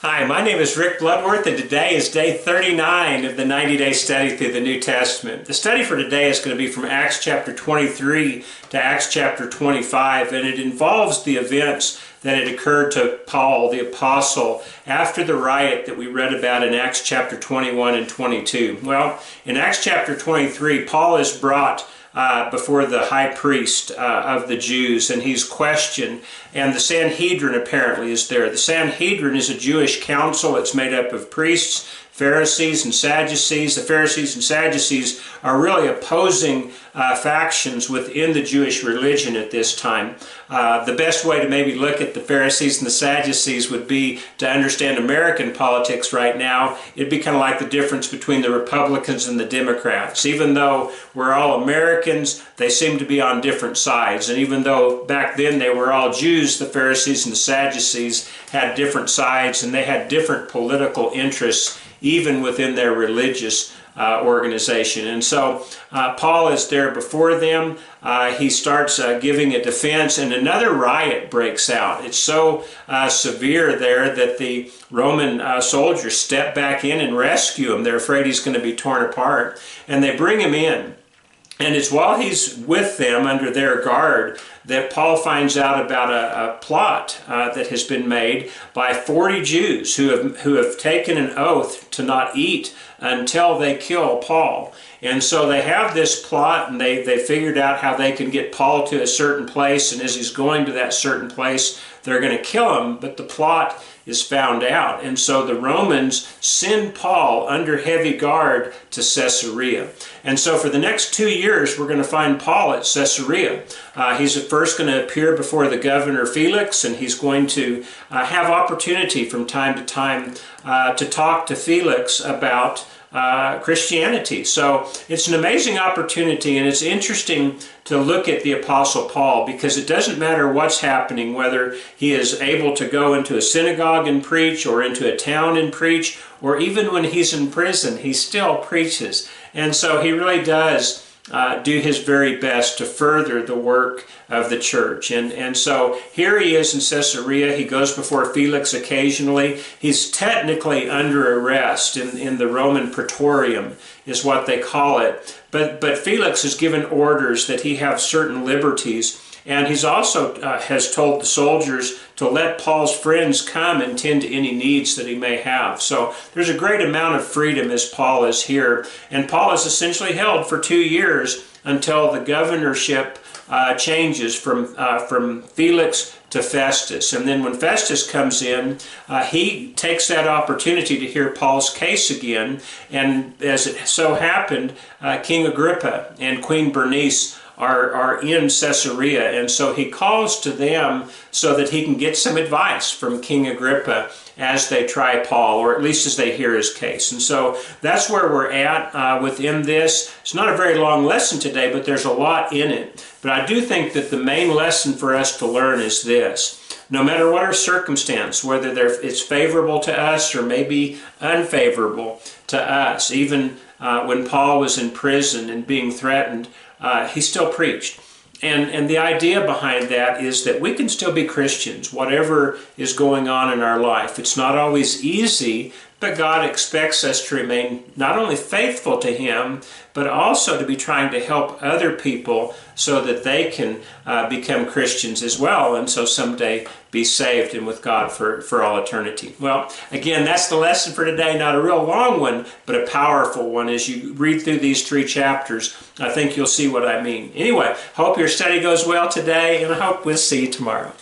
Hi, my name is Rick Bloodworth, and today is day 39 of the 90-day study through the New Testament. The study for today is going to be from Acts chapter 23 to Acts chapter 25, and it involves the events that had occurred to Paul, the apostle, after the riot that we read about in Acts chapter 21 and 22. Well, in Acts chapter 23, Paul is brought before the high priest of the Jews, and he's questioned, and the Sanhedrin apparently is there. The Sanhedrin is a Jewish council. It's made up of priests, Pharisees, and Sadducees. The Pharisees and Sadducees are really opposing factions within the Jewish religion at this time. The best way to maybe look at the Pharisees and the Sadducees would be to understand American politics right now. It'd be kind of like the difference between the Republicans and the Democrats. Even though we're all Americans, they seem to be on different sides. And even though back then they were all Jews, the Pharisees and the Sadducees had different sides, and they had different political interests even within their religious organization. And so Paul is there before them. He starts giving a defense, and another riot breaks out. It's so severe there that the Roman soldiers step back in and rescue him. They're afraid he's going to be torn apart, and they bring him in. And it's while he's with them under their guard that Paul finds out about a plot that has been made by 40 Jews who have taken an oath to not eat until they kill Paul. And so they have this plot, and they figured out how they can get Paul to a certain place, and as he's going to that certain place, they're going to kill him, but the plot is found out. And so the Romans send Paul under heavy guard to Caesarea. And so for the next 2 years, we're going to find Paul at Caesarea. He's at first going to appear before the governor Felix, and he's going to have opportunity from time to time to talk to Felix about Christianity. So it's an amazing opportunity, and it's interesting to look at the Apostle Paul, because it doesn't matter what's happening, whether he is able to go into a synagogue and preach, or into a town and preach, or even when he's in prison, he still preaches. And so he really does do his very best to further the work of the church. And so here he is in Caesarea. He goes before Felix occasionally. He's technically under arrest in the Roman Praetorium is what they call it. But Felix has given orders that he have certain liberties, and he's also has told the soldiers to let Paul's friends come and tend to any needs that he may have. So there's a great amount of freedom as Paul is here. And Paul is essentially held for 2 years until the governorship changes from Felix to Festus. And then when Festus comes in, he takes that opportunity to hear Paul's case again. And as it so happened, King Agrippa and Queen Bernice are in Caesarea, and so he calls to them so that he can get some advice from King Agrippa as they try Paul, or at least as they hear his case. And so that's where we're at within this. It's not a very long lesson today, but there's a lot in it. But I do think that the main lesson for us to learn is this: no matter what our circumstance, whether it's favorable to us or maybe unfavorable to us, even when Paul was in prison and being threatened, he still preached. And the idea behind that is that we can still be Christians, whatever is going on in our life. It's not always easy, but God expects us to remain not only faithful to Him, but also to be trying to help other people so that they can become Christians as well, and so someday be saved and with God for all eternity. Well, again, that's the lesson for today. Not a real long one, but a powerful one. As you read through these 3 chapters, I think you'll see what I mean. Anyway, hope your study goes well today, and I hope we'll see you tomorrow.